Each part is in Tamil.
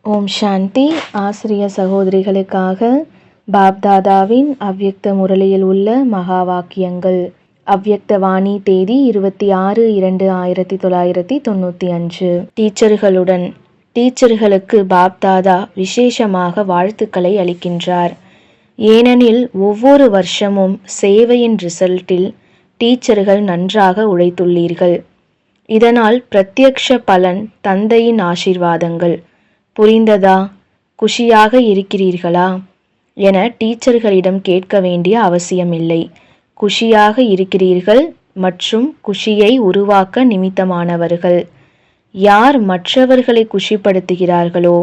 ஓம் சாந்தி. ஆசிரிய சகோதரிகளுக்காக பாப்தாதாவின் அவ்யக்த முரளியில் உள்ள மகா வாக்கியங்கள். அவ்யக்த வாணி தேதி 26/2/1995. டீச்சர்களுடன். டீச்சர்களுக்கு பாப்தாதா விசேஷமாக வாழ்த்துக்களை அளிக்கின்றார். ஏனெனில் ஒவ்வொரு வருஷமும் சேவையின் ரிசல்ட்டில் டீச்சர்கள் நன்றாக உழைத்துள்ளீர்கள். இதனால் பிரத்யக்ஷ பலன் தந்தையின் ஆசீர்வாதங்கள். புரிந்ததா? குஷியாக இருக்கிறீர்களா என டீச்சர்களிடம் கேட்க வேண்டிய அவசியமில்லை. குஷியாக இருக்கிறீர்கள் மற்றும் குஷியை உருவாக்க நிமித்தமானவர்கள். யார் மற்றவர்களை குஷிப்படுத்துகிறார்களோ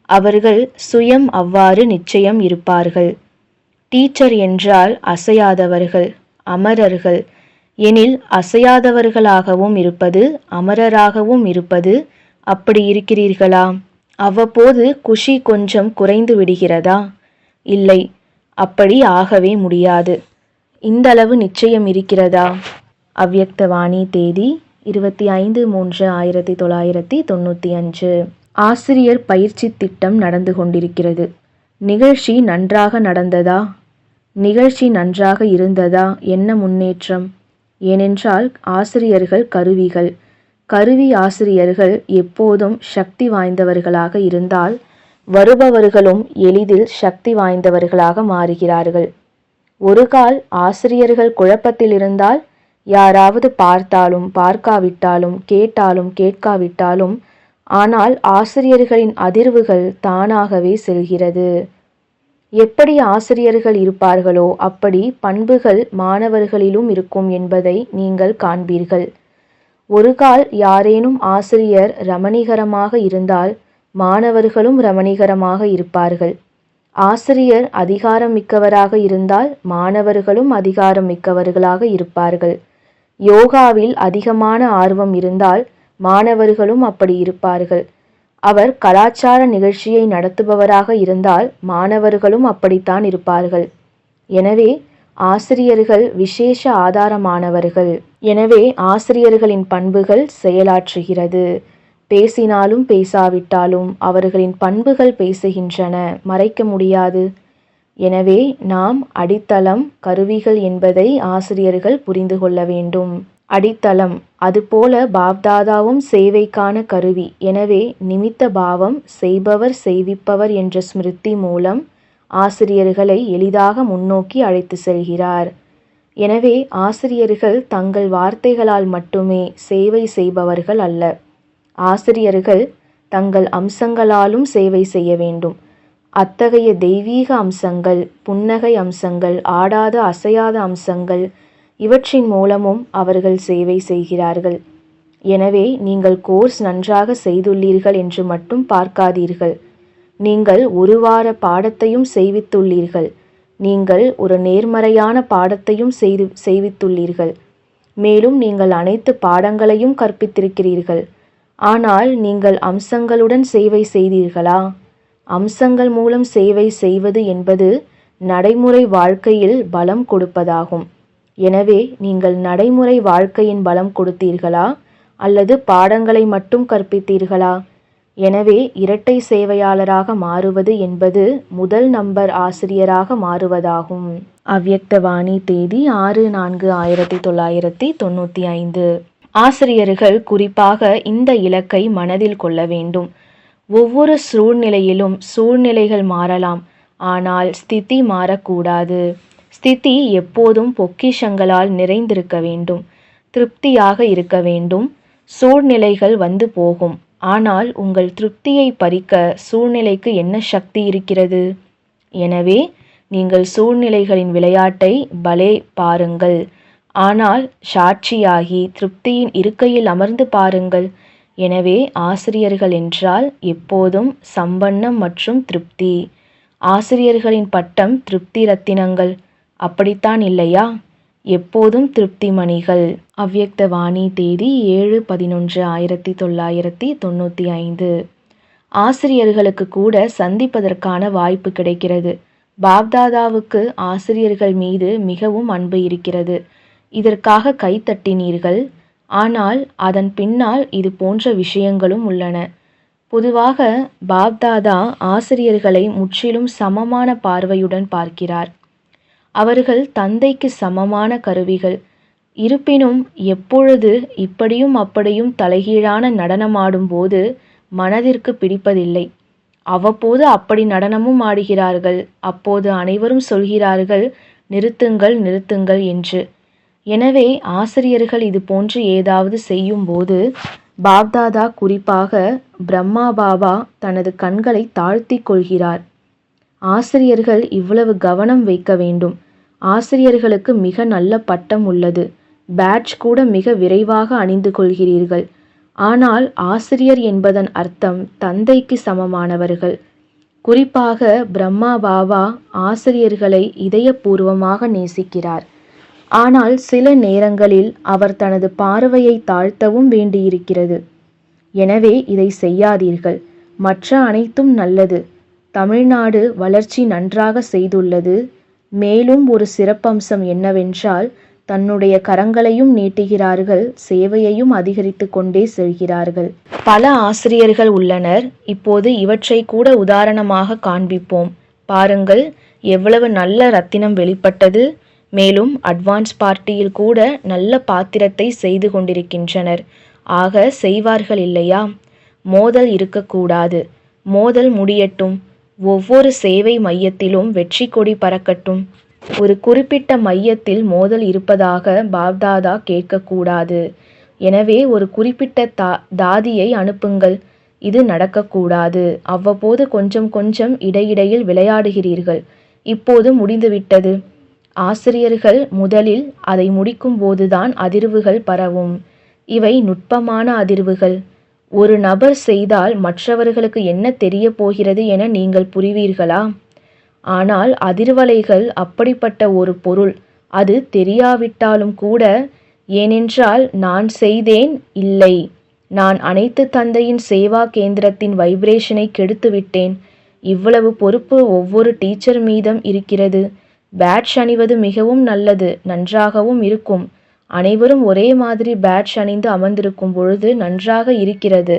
அவர்கள் சுயம் அவ்வாறு நிச்சயம் இருப்பார்கள். டீச்சர் என்றால் அசையாதவர்கள், அமரர்கள். எனில் அசையாதவர்களாகவும் இருப்பது, அமரராகவும் இருப்பது, அப்படி இருக்கிறீர்களா? அவ்வப்போது குஷி கொஞ்சம் குறைந்து விடுகிறதா? இல்லை, அப்படி ஆகவே முடியாது. இந்தளவு நிச்சயம் இருக்கிறதா? அவ்யக்த வாணி தேதி 25/3/1995. ஆசிரியர் பயிற்சி திட்டம் நடந்து கொண்டிருக்கிறது. நிகழ்ச்சி நன்றாக நடந்ததா? நிகழ்ச்சி நன்றாக இருந்ததா? என்ன முன்னேற்றம்? ஏனென்றால் ஆசிரியர்கள் கருவிகள். கருவி ஆசிரியர்கள் எப்போதும் சக்தி வாய்ந்தவர்களாக இருந்தால் வருபவர்களும் எளிதில் சக்தி வாய்ந்தவர்களாக மாறுகிறார்கள். ஒரு கால் ஆசிரியர்கள் குழப்பத்தில் இருந்தால் யாராவது பார்த்தாலும் பார்க்காவிட்டாலும் கேட்டாலும் கேட்காவிட்டாலும் ஆனால் ஆசிரியர்களின் அதிர்வுகள் தானாகவே செல்கிறது. எப்படி ஆசிரியர்கள் இருப்பார்களோ அப்படி பண்புகள் மாணவர்களிலும் இருக்கும் என்பதை நீங்கள் காண்பீர்கள். ஒரு கால் யாரேனும் ஆசிரியர் ரமணிகரமாக இருந்தால் மாணவர்களும் ரமணிகரமாக இருப்பார்கள். ஆசிரியர் அதிகாரம் மிக்கவராக இருந்தால் மாணவர்களும் அதிகாரம் மிக்கவர்களாக இருப்பார்கள். யோகாவில் அதிகமான ஆர்வம் இருந்தால் மாணவர்களும் அப்படி இருப்பார்கள். அவர் கலாச்சார நிகழ்ச்சியை நடத்துபவராக இருந்தால் மாணவர்களும் அப்படித்தான் இருப்பார்கள். எனவே ஆசிரியர்கள் விசேஷ ஆதாரமானவர்கள். எனவே ஆசிரியர்களின் பண்புகள் செயலாற்றுகிறது. பேசினாலும் பேசாவிட்டாலும் அவர்களின் பண்புகள் பேசுகின்றன, மறைக்க முடியாது. எனவே நாம் அடித்தளம், கருவிகள் என்பதை ஆசிரியர்கள் புரிந்து கொள்ள வேண்டும். அடித்தளம். அதுபோல பாப்தாதாவும் சேவைக்கான கருவி. எனவே நிமித்த பாவம், செய்பவர் செய்விப்பவர் என்ற ஸ்மிருதி மூலம் ஆசிரியர்களை எளிதாக முன்னோக்கி அழைத்து செல்கிறார். எனவே ஆசிரியர்கள் தங்கள் வார்த்தைகளால் மட்டுமே சேவை செய்பவர்கள் அல்ல. ஆசிரியர்கள் தங்கள் அம்சங்களாலும் சேவை செய்ய வேண்டும். அத்தகைய தெய்வீக அம்சங்கள், புன்னகை அம்சங்கள், ஆடாத அசையாத அம்சங்கள், இவற்றின் மூலமும் அவர்கள் சேவை செய்கிறார்கள். எனவே நீங்கள் கோர்ஸ் நன்றாக செய்துள்ளீர்கள் என்று மட்டும் பார்க்காதீர்கள். நீங்கள் ஒரு வார பாடத்தையும் செய்வித்துள்ளீர்கள். நீங்கள் ஒரு நேர்மறையான பாடத்தையும் செய்வித்துள்ளீர்கள். மேலும் நீங்கள் அனைத்து பாடங்களையும் கற்பித்திருக்கிறீர்கள். ஆனால் நீங்கள் அம்சங்களுடன் சேவை செய்தீர்களா? அம்சங்கள் மூலம் சேவை செய்வது என்பது நடைமுறை வாழ்க்கையில் பலம் கொடுப்பதாகும். எனவே நீங்கள் நடைமுறை வாழ்க்கையின் பலம் கொடுத்தீர்களா அல்லது பாடங்களை மட்டும் கற்பித்தீர்களா? எனவே இரட்டை சேவையாளராக மாறுவது என்பது முதல் நம்பர் ஆசிரியராக மாறுவதாகும். அவ்யக்த வாணி தேதி 6/4/1995. ஆசிரியர்கள் குறிப்பாக இந்த இலக்கை மனதில் கொள்ள வேண்டும். ஒவ்வொரு சூழ்நிலையிலும் சூழ்நிலைகள் மாறலாம், ஆனால் ஸ்திதி மாறக்கூடாது. ஸ்திதி எப்போதும் பொக்கிஷங்களால் நிறைந்திருக்க வேண்டும். திருப்தியாக இருக்க வேண்டும். சூழ்நிலைகள் வந்து போகும், ஆனால் உங்கள் திருப்தியை பறிக்க சூழ்நிலைக்கு என்ன சக்தி இருக்கிறது? எனவே நீங்கள் சூழ்நிலைகளின் விளையாட்டை பலே பாருங்கள், ஆனால் சாட்சியாகி திருப்தியின் இருக்கையில் அமர்ந்து பாருங்கள். எனவே ஆசிரியர்கள் என்றால் எப்போதும் சம்பன்னம் மற்றும் திருப்தி. ஆசிரியர்களின் பட்டம் திருப்தி ரத்தினங்கள். அப்படித்தான் இல்லையா? எப்போதும் திருப்திமணிகள். அவ்யக்த வாணி தேதி 7/11/1995. ஆசிரியர்களுக்கு கூட சந்திப்பதற்கான வாய்ப்பு கிடைக்கிறது. பாப்தாதாவுக்கு ஆசிரியர்கள் மீது மிகவும் அன்பு இருக்கிறது. இதற்காக கைத்தட்டினீர்கள். ஆனால் அதன் பின்னால் இது போன்ற விஷயங்களும் உள்ளன. பொதுவாக பாப்தாதா ஆசிரியர்களை முற்றிலும் சமமான பார்வையுடன் பார்க்கிறார். அவர்கள் தந்தைக்கு சமமான கருவிகள். இருப்பினும் எப்பொழுது இப்படியும் அப்படியும் தலைகீழான நடனமாடும்போது மனதிற்கு பிடிப்பதில்லை. அவ்வப்போது அப்படி நடனமும் ஆடுகிறார்கள். அப்போது அனைவரும் சொல்கிறார்கள், நிறுத்துங்கள் நிறுத்துங்கள் என்று. எனவே ஆசிரியர்கள் இது போன்று ஏதாவது செய்யும்போது பாப்தாதா, குறிப்பாக பிரம்மா பாபா, தனது கண்களை தாழ்த்தி கொள்கிறார். ஆசிரியர்கள் இவ்வளவு கவனம் வைக்க வேண்டும். ஆசிரியர்களுக்கு மிக நல்ல பட்டம் உள்ளது. பேட்ஜ் கூட மிக விரைவாக அணிந்து கொள்கிறீர்கள். ஆனால் ஆசிரியர் என்பதன் அர்த்தம் தந்தைக்கு சமமானவர்கள். குறிப்பாக பிரம்மா பாபா ஆசிரியர்களை இதயபூர்வமாக நேசிக்கிறார். ஆனால் சில நேரங்களில் அவர் தனது பார்வையை தாழ்த்தவும் வேண்டியிருக்கிறது. எனவே இதை செய்யாதீர்கள். மற்ற அனைத்தும் நல்லது. தமிழ்நாடு வளர்ச்சி நன்றாக செய்துள்ளது. மேலும் ஒரு சிறப்பம்சம் என்னவென்றால், தன்னுடைய கரங்களையும் நீட்டுகிறார்கள், சேவையையும் அதிகரித்து கொண்டே செல்கிறார்கள். பல ஆசிரியர்கள் உள்ளனர். இப்போது இவற்றை கூட உதாரணமாக காண்பிப்போம். பாருங்கள், எவ்வளவு நல்ல ரத்தினம் வெளிப்பட்டது. மேலும் அட்வான்ஸ் பார்ட்டியில் கூட நல்ல பாத்திரத்தை செய்து கொண்டிருக்கின்றனர். ஆக செய்வார்கள் இல்லையா? மோதல் இருக்கக்கூடாது. மோதல் முடியட்டும். ஒவ்வொரு சேவை மையத்திலும் வெற்றி கொடி பறக்கட்டும். ஒரு குறிப்பிட்ட மையத்தில் மோதல் இருப்பதாக பாப்தாதா கேட்கக்கூடாது. எனவே ஒரு குறிப்பிட்ட தாதியை அனுப்புங்கள். இது நடக்கக்கூடாது. அவ்வப்போது கொஞ்சம் கொஞ்சம் இடையிடையில் விளையாடுகிறீர்கள். இப்போது முடிந்துவிட்டது. ஆசிரியர்கள் முதலில் அதை முடிக்கும் போதுதான் அதிர்வுகள் பரவும். இவை நுட்பமான அதிர்வுகள். ஒரு நபர் செய்தால் மற்றவர்களுக்கு என்ன தெரிய போகிறது என நீங்கள் புரிவீர்களா? ஆனால் அதிர்வலைகள் அப்படிப்பட்ட ஒரு பொருள். அது தெரியாவிட்டாலும் கூட. ஏனென்றால் நான் செய்தேன், இல்லை, நான் அனைத்து தந்தையின் சேவா கேந்திரத்தின் வைப்ரேஷனை கெடுத்து விட்டேன். இவ்வளவு பொறுப்பு ஒவ்வொரு டீச்சர் மீதும் இருக்கிறது. பேட்ஜ் அணிவது மிகவும் நல்லது, நன்றாகவும் இருக்கும். அனைவரும் ஒரே மாதிரி பேட்ஜ் அணிந்து அமர்ந்திருக்கும் பொழுது நன்றாக இருக்கிறது.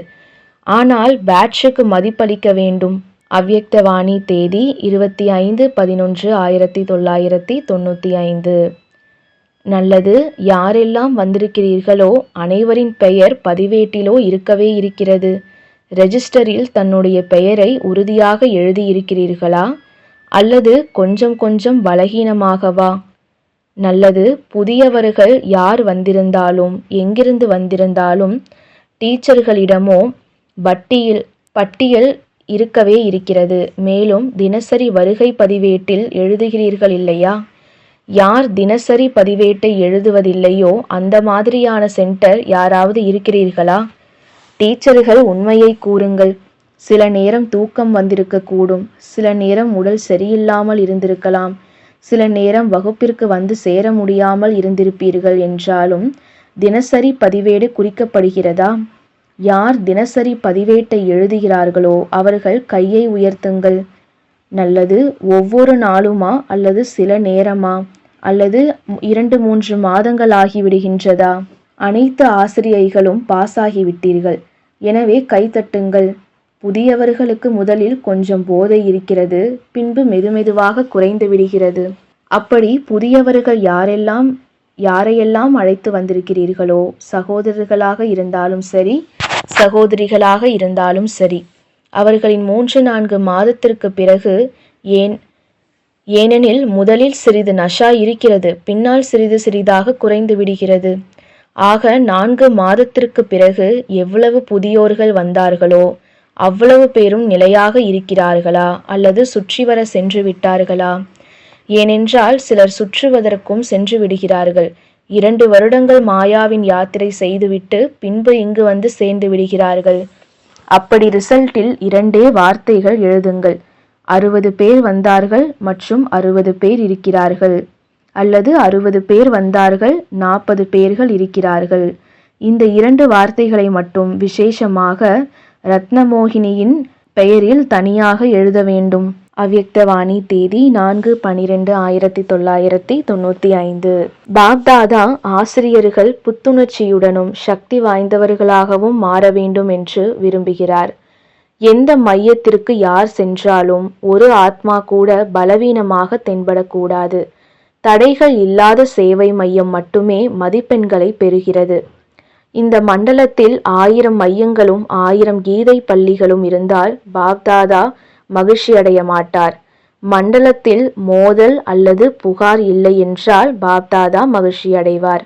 ஆனால் பேட்ஜுக்கு மதிப்பளிக்க வேண்டும். அவ்யக்தவாணி தேதி 25/11/1995. நல்லது. யாரெல்லாம் வந்திருக்கிறீர்களோ அனைவரின் பெயர் பதிவேட்டிலோ இருக்கவே இருக்கிறது. ரெஜிஸ்டரில் தன்னுடைய பெயரை உறுதியாக எழுதியிருக்கிறீர்களா? அல்லது கொஞ்சம் கொஞ்சம் பலகீனமாகவா? நல்லது. புதியவர்கள் யார் வந்திருந்தாலும் எங்கிருந்து வந்திருந்தாலும் டீச்சர்களிடமோ பட்டியல் இருக்கவே இருக்கிறது. மேலும் தினசரி வருகை பதிவேட்டில் எழுதுகிறீர்கள் இல்லையா? யார் தினசரி பதிவேட்டை எழுதுவதில்லையோ அந்த மாதிரியான சென்டர் யாராவது இருக்கிறீர்களா? டீச்சர்கள் உண்மையை கூறுங்கள். சில நேரம் தூக்கம் வந்திருக்கக்கூடும். சில நேரம் உடல் சரியில்லாமல் இருந்திருக்கலாம். சில நேரம் வகுப்பிற்கு வந்து சேர முடியாமல் இருந்திருப்பீர்கள். என்றாலும் தினசரி பதிவேடு குறிக்கப்படுகிறதா? யார் தினசரி பதிவேட்டை எழுதுகிறார்களோ அவர்கள் கையை உயர்த்துங்கள். நல்லது. ஒவ்வொரு நாளுமா அல்லது சில நேரமா அல்லது 2-3 மாதங்கள் ஆகிவிடுகின்றதா? அனைத்து ஆசிரியைகளும் பாஸ் ஆகிவிட்டீர்கள். எனவே கைத்தட்டுங்கள். புதியவர்களுக்கு முதலில் கொஞ்சம் போதை இருக்கிறது. பின்பு மெதுமெதுவாக குறைந்து விடுகிறது. அப்படி புதியவர்கள் யாரையெல்லாம் அழைத்து வந்திருக்கிறீர்களோ, சகோதரர்களாக இருந்தாலும் சரி, சகோதரிகளாக இருந்தாலும் சரி, அவர்களின் 3-4 மாதத்திற்கு பிறகு ஏனெனில் முதலில் சிறிது நஷா இருக்கிறது, பின்னால் சிறிது சிறிதாக குறைந்து விடுகிறது. ஆக 4 மாதத்திற்கு பிறகு எவ்வளவு புதியோர்கள் வந்தார்களோ அவ்வளவு பேரும் நிலையாக இருக்கிறார்களா அல்லது சுற்றி வர சென்று விட்டார்களா? ஏனென்றால் சிலர் சுற்றுவதற்கும் சென்று விடுகிறார்கள். 2 வருடங்கள் மாயாவின் யாத்திரை செய்துவிட்டு பின்பு இங்கு வந்து சேர்ந்து விடுகிறார்கள். அப்படி ரிசல்ட்டில் 2 வார்த்தைகள் எழுதுங்கள். 60 பேர் வந்தார்கள் மற்றும் 60 பேர் இருக்கிறார்கள். அல்லது 60 பேர் வந்தார்கள், 40 பேர்கள் இருக்கிறார்கள். இந்த 2 வார்த்தைகளை மட்டும் விசேஷமாக ரத்னமோகினியின் பெயரில் தனியாக எழுத வேண்டும். அவ்யக்தவாணி தேதி 4/12/1995. பாப்தாதா ஆசிரியர்கள் புத்துணர்ச்சியுடனும் சக்தி வாய்ந்தவர்களாகவும் மாற வேண்டும் என்று விரும்புகிறார். எந்த மையத்திற்கு யார் சென்றாலும் ஒரு ஆத்மா கூட பலவீனமாக தென்படக்கூடாது. தடைகள் இல்லாத சேவை மையம் மட்டுமே மதிப்பெண்களை பெறுகிறது. இந்த மண்டலத்தில் 1000 மையங்களும் 1000 கீதை பள்ளிகளும் இருந்தால் பாப்தாதா மகிழ்ச்சி அடைய மாட்டார். மண்டலத்தில் மோதல் அல்லது புகார் இல்லை என்றால் பாப்தாதா மகிழ்ச்சி அடைவார்.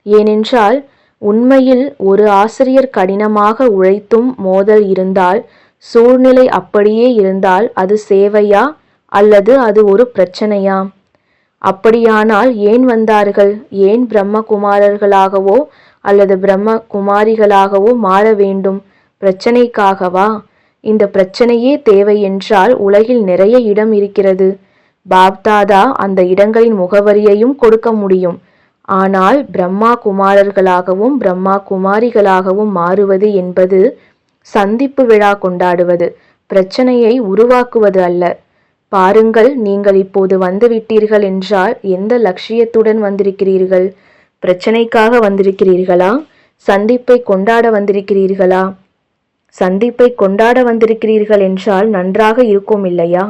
ஏனென்றால் உண்மையில் ஒரு ஆசிரியர் கடினமாக உழைத்தும் மோதல் இருந்தால், சூழ்நிலை அப்படியே இருந்தால் அது சேவையா அல்லது அது ஒரு பிரச்சனையா? அப்படியானால் ஏன் வந்தார்கள்? ஏன் பிரம்ம குமாரர்களாகவோ அல்லது பிரம்ம குமாரிகளாகவோ மாற வேண்டும்? பிரச்சனைக்காகவா? இந்த பிரச்சனையே தேவை என்றால் உலகில் நிறைய இடம் இருக்கிறது. பாப்தாதா அந்த இடங்களின் முகவரியையும் கொடுக்க முடியும். ஆனால் பிரம்மா குமாரர்களாகவும் பிரம்மா குமாரிகளாகவும் மாறுவது என்பது சந்திப்பு விழா கொண்டாடுவது, பிரச்சனையை உருவாக்குவது அல்ல. பாருங்கள், நீங்கள் இப்போது வந்துவிட்டீர்கள் என்றால் எந்த லட்சியத்துடன் வந்திருக்கிறீர்கள்? பிரச்சனைக்காக வந்திருக்கிறீர்களா? சந்திப்பை கொண்டாட வந்திருக்கிறீர்களா? சந்திப்பை கொண்டாட வந்திருக்கிறீர்கள் என்றால் நன்றாக இருக்கும் இல்லையா?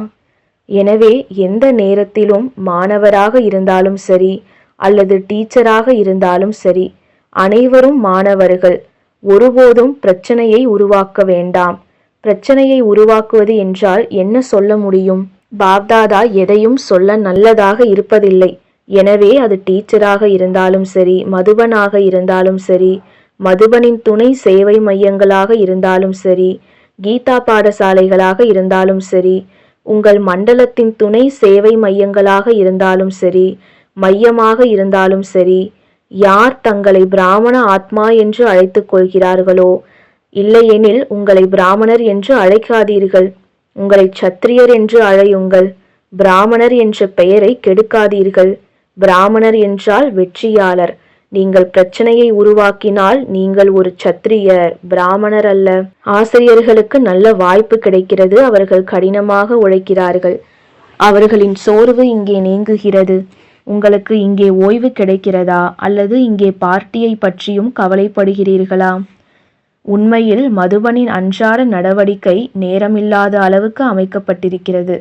எனவே எந்த நேரத்திலும் மாணவராக இருந்தாலும் சரி அல்லது டீச்சராக இருந்தாலும் சரி, அனைவரும் மாணவர்கள். ஒருபோதும் பிரச்சனையை உருவாக்க வேண்டாம். பிரச்சனையை உருவாக்குவது என்றால் என்ன சொல்ல முடியும்? பாப்தாதா எதையும் சொல்ல நல்லதாக இருப்பதில்லை. எனவே அது டீச்சராக இருந்தாலும் சரி, மதுபனாக இருந்தாலும் சரி, மதுபனின் துணை சேவை மையங்களாக இருந்தாலும் சரி, கீதா பாடசாலைகளாக இருந்தாலும் சரி, உங்கள் மண்டலத்தின் துணை சேவை மையங்களாக இருந்தாலும் சரி, மையமாக இருந்தாலும் சரி, யார் தங்களை பிராமண ஆத்மா என்று அழைத்துக் கொள்கிறார்களோ, இல்லையெனில் உங்களை பிராமணர் என்று அழைக்காதீர்கள். உங்களை சத்திரியர் என்று அழையுங்கள். பிராமணர் என்ற பெயரை கெடுக்காதீர்கள். பிராமணர் என்றால் வெற்றியாளர். நீங்கள் பிரச்சனையை உருவாக்கினால் நீங்கள் ஒரு சத்திரியர், பிராமணர் அல்ல. ஆசிரியர்களுக்கு நல்ல வாய்ப்பு கிடைக்கிறது. அவர்கள் கடினமாக உழைக்கிறார்கள். அவர்களின் சோர்வு இங்கே நீங்குகிறது. உங்களுக்கு இங்கே ஓய்வு கிடைக்கிறதா அல்லது இங்கே பார்ட்டியை பற்றியும் கவலைப்படுகிறீர்களா? உண்மையில் மதுபனின் அன்றாட நடவடிக்கை நேரமில்லாத அளவுக்கு அமைக்கப்பட்டிருக்கிறது.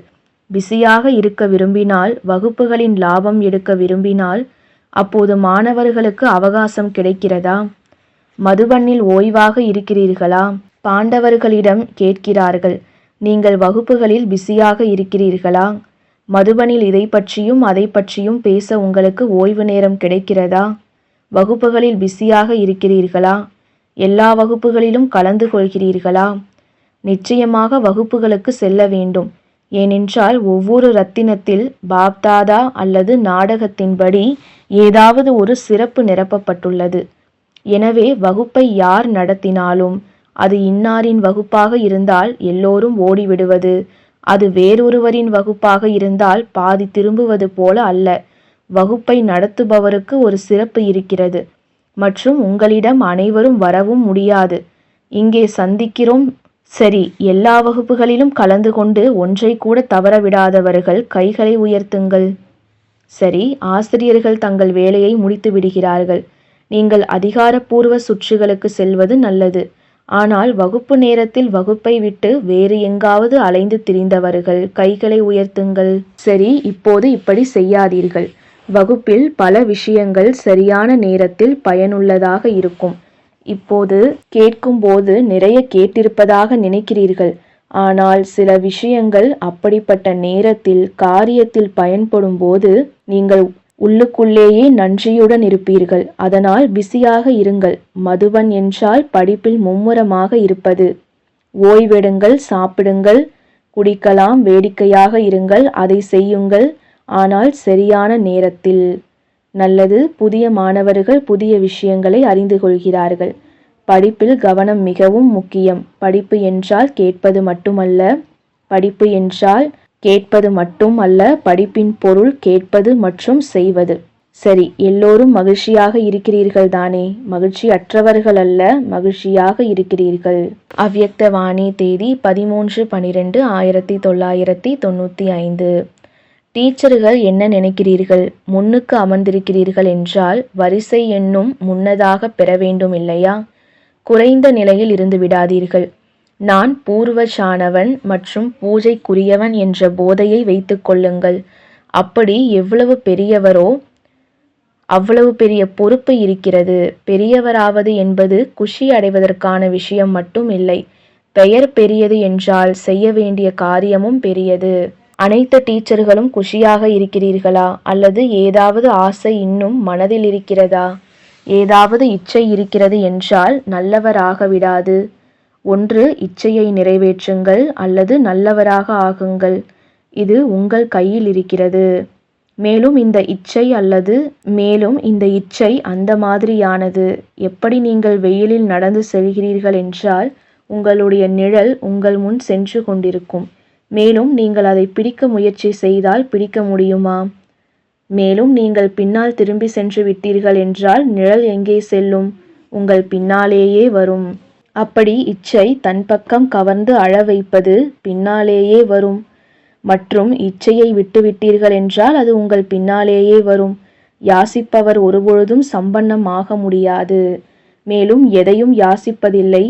பிஸியாக இருக்க விரும்பினால், வகுப்புகளின் லாபம் எடுக்க விரும்பினால், அப்போது மாணவர்களுக்கு அவகாசம் கிடைக்கிறதா? மதுபனில் ஓய்வாக இருக்கிறீர்களா? பாண்டவர்களிடம் கேட்கிறார்கள், நீங்கள் வகுப்புகளில் பிஸியாக இருக்கிறீர்களா? மதுபனில் இதை பற்றியும் அதை பற்றியும் பேச உங்களுக்கு ஓய்வு நேரம் கிடைக்கிறதா? வகுப்புகளில் பிஸியாக இருக்கிறீர்களா? எல்லா வகுப்புகளிலும் கலந்து கொள்கிறீர்களா? நிச்சயமாக வகுப்புகளுக்கு செல்ல வேண்டும். ஏனென்றால் ஒவ்வொரு ரத்தினத்தில் பாப்தாதா அல்லது நாடகத்தின்படி ஏதாவது ஒரு சிறப்பு நிரப்பப்பட்டுள்ளது. எனவே வகுப்பை யார் நடத்தினாலும் அது இன்னாரின் வகுப்பாக இருந்தால் எல்லோரும் ஓடிவிடுவது, அது வேறொருவரின் வகுப்பாக இருந்தால் பாதி திரும்புவது போல அல்ல. வகுப்பை நடத்துபவருக்கு ஒரு சிறப்பு இருக்கிறது மற்றும் உங்களிடம் அனைவரும் வரவும் முடியாது. இங்கே சந்திக்கிறோம். சரி, எல்லா வகுப்புகளிலும் கலந்து கொண்டு ஒன்றை கூட தவறவிடாதவர்கள் கைகளை உயர்த்துங்கள். சரி, ஆசிரியர்கள் தங்கள் வேலையை முடித்து விடுகிறார்கள். நீங்கள் அதிகாரப்பூர்வ சுற்றுகளுக்கு செல்வது நல்லது. ஆனால் வகுப்பு நேரத்தில் வகுப்பை விட்டு வேறு எங்காவது அலைந்து திரிந்தவர்கள் கைகளை உயர்த்துங்கள். சரி, இப்போது இப்படி செய்யாதீர்கள். வகுப்பில் பல விஷயங்கள் சரியான நேரத்தில் பயனுள்ளதாக இருக்கும். இப்போது கேட்கும்போது நிறைய கேட்டிருப்பதாக நினைக்கிறீர்கள். ஆனால் சில விஷயங்கள் அப்படிப்பட்ட நேரத்தில் காரியத்தில் பயன்படும் போது நீங்கள் உள்ளுக்குள்ளேயே நன்றியுடன் இருப்பீர்கள். அதனால் பிஸியாக இருங்கள். மதுபன் என்றால் படிப்பில் மும்முரமாக இருப்பது. ஓய்வெடுங்கள், சாப்பிடுங்கள், குடிக்கலாம், வேடிக்கையாக இருங்கள், அதை செய்யுங்கள். ஆனால் சரியான நேரத்தில். நல்லது. புதிய மாணவர்கள் புதிய விஷயங்களை அறிந்து கொள்கிறார்கள். படிப்பில் கவனம் மிகவும் முக்கியம். படிப்பு என்றால் கேட்பது மட்டுமல்ல. படிப்பு என்றால் கேட்பது மட்டும் அல்ல. படிப்பின் பொருள் கேட்பது மற்றும் செய்வது. சரி, எல்லோரும் மகிழ்ச்சியாக இருக்கிறீர்கள் தானே? மகிழ்ச்சி அற்றவர்கள் அல்ல, மகிழ்ச்சியாக இருக்கிறீர்கள். அவ்யக்த வாணி, தேதி 13/12/1995. டீச்சர்கள் என்ன நினைக்கிறீர்கள்? முன்னுக்கு அமர்ந்திருக்கிறீர்கள் என்றால் வரிசை எண்ணும் முன்னதாக பெற வேண்டும் இல்லையா? குறைந்த நிலையில் இருந்து விடாதீர்கள். நான் பூர்வஜானவன் மற்றும் பூஜைக்குரியவன் என்ற போதையை வைத்துக் கொள்ளுங்கள். அப்படி எவ்வளவு பெரியவரோ அவ்வளவு பெரிய பொறுப்பு இருக்கிறது. பெரியவராவது என்பது குஷி அடைவதற்கான விஷயம் மட்டும் இல்லை. பெயர் பெரியது என்றால் செய்ய வேண்டிய காரியமும் பெரியது. அனைத்து டீச்சர்களும் குஷியாக இருக்கிறீர்களா? அல்லது ஏதாவது ஆசை இன்னும் மனதில் இருக்கிறதா? ஏதாவது இச்சை இருக்கிறது என்றால் நல்லவராக விடாது. ஒன்று இச்சையை நிறைவேற்றுங்கள் அல்லது நல்லவராக ஆகுங்கள். இது உங்கள் கையில் இருக்கிறது. மேலும் இந்த இச்சை அந்த மாதிரியானது. எப்படி நீங்கள் வெயிலில் நடந்து செல்கிறீர்கள் என்றால் உங்களுடைய நிழல் உங்கள் முன் சென்று கொண்டிருக்கும். மேலும் நீங்கள் அதை பிடிக்க முயற்சி செய்தால் பிடிக்க முடியுமா? மேலும் நீங்கள் பின்னால் திரும்பி சென்று விட்டீர்கள் என்றால் நிழல் எங்கே செல்லும்? உங்கள் பின்னாலேயே வரும். அப்படி இச்சை தன் பக்கம் கவர்ந்து அழ வைப்பது பின்னாலேயே வரும். மற்றும் இச்சையை விட்டுவிட்டீர்கள் என்றால் அது உங்கள் பின்னாலேயே வரும். யாசிப்பவர் ஒருபொழுதும் சம்பன்னம் ஆக முடியாது. மேலும் எதையும் யாசிப்பதில்லை.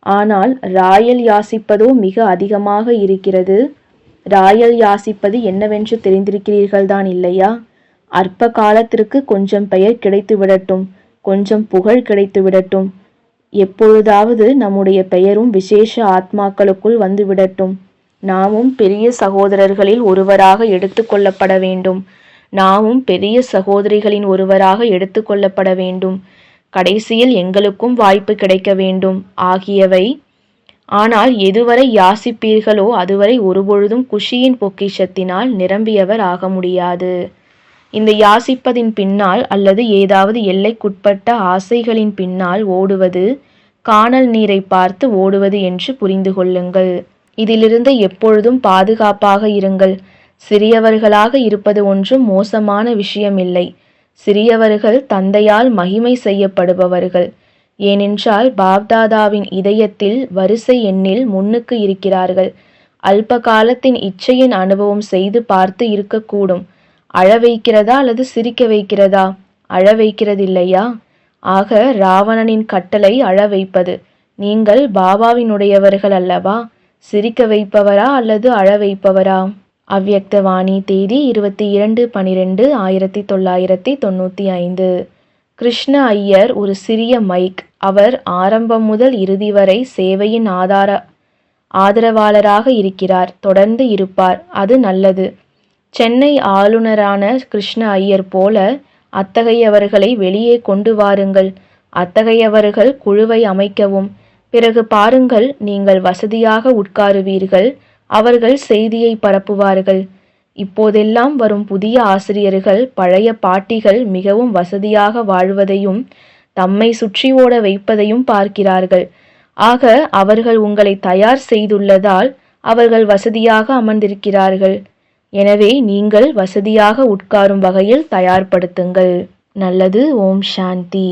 ஆனால் ராயல் யாசிப்பதோ மிக அதிகமாக இருக்கிறது. ராயல் யாசிப்பது என்னவென்று தெரிந்திருக்கிறீர்கள்தான் இல்லையா? அற்ப காலத்திற்கு கொஞ்சம் பெயர் கிடைத்து விடட்டும், கொஞ்சம் புகழ் கிடைத்து விடட்டும், எப்பொழுதாவது நம்முடைய பெயரும் விசேஷ ஆத்மாக்களுக்குள் வந்து விடட்டும். நாமும் பெரிய சகோதரர்களில் ஒருவராக எடுத்துக்கொள்ளப்பட வேண்டும். நாமும் பெரிய சகோதரிகளின் ஒருவராக எடுத்துக்கொள்ளப்பட வேண்டும். கடைசியில் எங்களுக்கும் வாய்ப்பு கிடைக்க வேண்டும் ஆகியவை. ஆனால் எதுவரை யாசிப்பீர்களோ அதுவரை ஒருபொழுதும் குஷியின் பொக்கிஷத்தினால் நிரம்பியவர் ஆக முடியாது. இந்த யாசிப்பதின் பின்னால் அல்லது ஏதாவது எல்லைக்குட்பட்ட ஆசைகளின் பின்னால் ஓடுவது கானல் நீரை பார்த்து ஓடுவது என்று புரிந்து கொள்ளுங்கள். இதிலிருந்து எப்பொழுதும் பாதுகாப்பாக இருங்கள். சிறியவர்களாக இருப்பது ஒன்றும் மோசமான விஷயமில்லை. சிறியவர்கள் தந்தையால் மகிமை செய்யப்படுபவர்கள். ஏனென்றால் பாப்தாதாவின் இதயத்தில் வரிசை எண்ணில் முன்னுக்கு இருக்கிறார்கள். அல்ப காலத்தின் இச்சையின் அனுபவம் செய்து பார்த்து இருக்கக்கூடும். அழ வைக்கிறதா அல்லது சிரிக்க வைக்கிறதா? அழ வைக்கிறதில்லையா? ஆக ராவணனின் கட்டளை அழ வைப்பது. நீங்கள் பாபாவினுடையவர்கள் அல்லவா? சிரிக்க வைப்பவரா அல்லது அழ வைப்பவரா? அவ்யக்தவாணி தேதி 22/12/1995. கிருஷ்ண ஐயர் ஒரு சிறிய மைக். அவர் ஆரம்பம் முதல் இறுதி வரை சேவையின் ஆதரவாளராக இருக்கிறார். தொடர்ந்து இருப்பார். அது நல்லது. சென்னை ஆளுநரான கிருஷ்ண ஐயர் போல அத்தகையவர்களை வெளியே கொண்டு வாருங்கள். அத்தகையவர்கள் குழுவை அமைக்கவும். பிறகு பாருங்கள், நீங்கள் வசதியாக உட்காருவீர்கள். அவர்கள் செய்தியை பரப்புவார்கள். இப்போதெல்லாம் வரும் புதிய ஆசிரியர்கள் பழைய பாட்டிகள் மிகவும் வசதியாக வாழ்வதையும் தம்மை சுற்றி ஓட வைப்பதையும் பார்க்கிறார்கள். ஆக அவர்கள் உங்களை தயார் செய்துள்ளதால் அவர்கள் வசதியாக அமர்ந்திருக்கிறார்கள். எனவே நீங்கள் வசதியாக உட்காரும் வகையில் தயார்படுத்துங்கள். நல்லது. ஓம் சாந்தி.